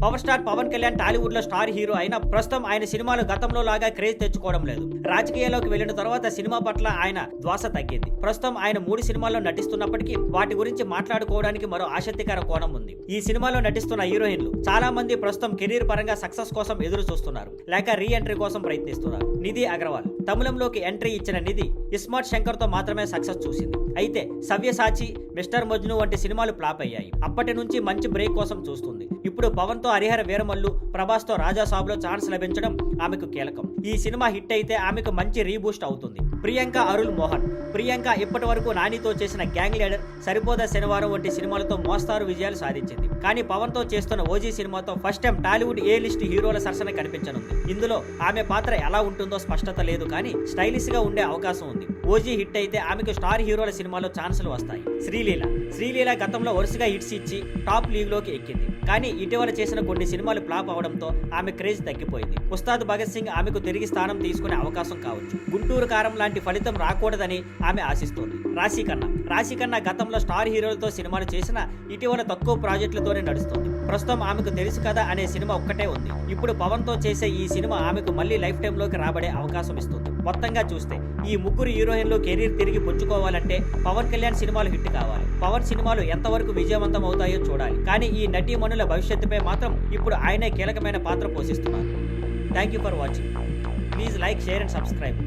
Power star Pawan Kalyan Tollywood లో star hero అయిన ప్రస్తుతం ఆయన సినిమాలు గతంలో లాగా క్రేజ్ తెచ్చుకోవడం లేదు. రాజకీయాల్లోకి వెళ్లిన తర్వాత సినిమా పట్ల ఆయన ధ్వాస తగ్గింది. ప్రస్తుతం ఆయన 3 సినిమాల్లో నటిస్తున్నప్పటికీ వాటి గురించి మాట్లాడుకోవడానికి మరో ఆసక్తికర కోణం ఉంది. ఈ సినిమాలో నటిస్తున్న హీరోయిన్లు చాలా మంది ప్రస్తుతం కెరీర్ పరంగా సక్సెస్ కోసం ఎదురు చూస్తున్నారు, లేక రీ ఎంట్రీ కోసం ప్రయత్నిస్తున్నారు. నిధి అగర్వాల్ తమిళంలోకి ఎంట్రీ ఇచ్చిన నిధి ఇస్మార్ట్ శంకర్ తో మాత్రమే సక్సెస్ చూసింది. అయితే సవ్యసాచి, మిస్టర్ మజ్ను వంటి సినిమాలు ఫ్లాప్ అయ్యాయి. అప్పటి నుంచి మంచి బ్రేక్ కోసం చూస్తుంది. ఇప్పుడు పవన్ తో హరిహర వీరమల్లు, ప్రభాస్ తో రాజా సాబ్ లో ఛాన్స్ లభించడం ఆమెకు కీలకం. ఈ సినిమా హిట్ అయితే ఆమెకు మంచి రీబూస్ట్ అవుతుంది. ప్రియాంక అరుల్ మోహన్ ఇప్పటి వరకు నానితో చేసిన గ్యాంగ్ లీడర్, సరిపోదా శనివారం వంటి సినిమాలతో మోస్తారు విజయాలు సాధించింది. కానీ పవన్ తో చేస్తున్న ఓజీ సినిమాతో ఫస్ట్ టైం టాలీవుడ్ ఏ లిస్ట్ హీరోల సరసన కనిపించనుంది. ఇందులో ఆమె పాత్ర ఎలా ఉంటుందో స్పష్టత లేదు, కానీ స్టైలిష్ గా ఉండే అవకాశం ఉంది. ఓజీ హిట్ అయితే ఆమెకు స్టార్ హీరోల సినిమాలో ఛాన్సులు వస్తాయి. శ్రీలీల గతంలో వరుసగా హిట్స్ ఇచ్చి టాప్ లీగ్ లోకి ఎక్కింది. కానీ ఇటీవల చేసిన కొన్ని సినిమాలు ఫ్లాప్ అవడంతో ఆమె క్రేజ్ తగ్గిపోయింది. ఉస్తాద్ భగత్ సింగ్ ఆమెకు తిరిగి స్థానం తీసుకునే అవకాశం కావచ్చు. గుంటూరు కారం లాంటి ఫలితం రాకూడదని ఆమె ఆశిస్తోంది. రాశిఖన్నా గతంలో స్టార్ హీరోలతో సినిమాలు చేసిన ఇటీవల తక్కువ ప్రాజెక్టులతోనే నడుస్తుంది. ప్రస్తుతం ఆమెకు తెలుసు కదా అనే సినిమా ఒక్కటే ఉంది. ఇప్పుడు పవన్ తో చేసే ఈ సినిమా ఆమెకు మళ్ళీ లైఫ్ టైమ్ లోకి రాబడే అవకాశం ఇస్తుంది. మొత్తంగా చూస్తే ఈ ముగ్గురు హీరోయిన్లు కెరీర్ తిరిగి పుంజుకోవాలంటే పవన్ కళ్యాణ్ సినిమాలు హిట్ కావాలి. పవన్ సినిమాలు ఎంతవరకు విజయవంతం అవుతాయో చూడాలి. కానీ ఈ నటీమణుల భవిష్యత్తుపై మాత్రం ఇప్పుడు ఆయనే కీలకమైన పాత్ర పోషిస్తున్నారు. Thank you for watching. Please like, share and subscribe.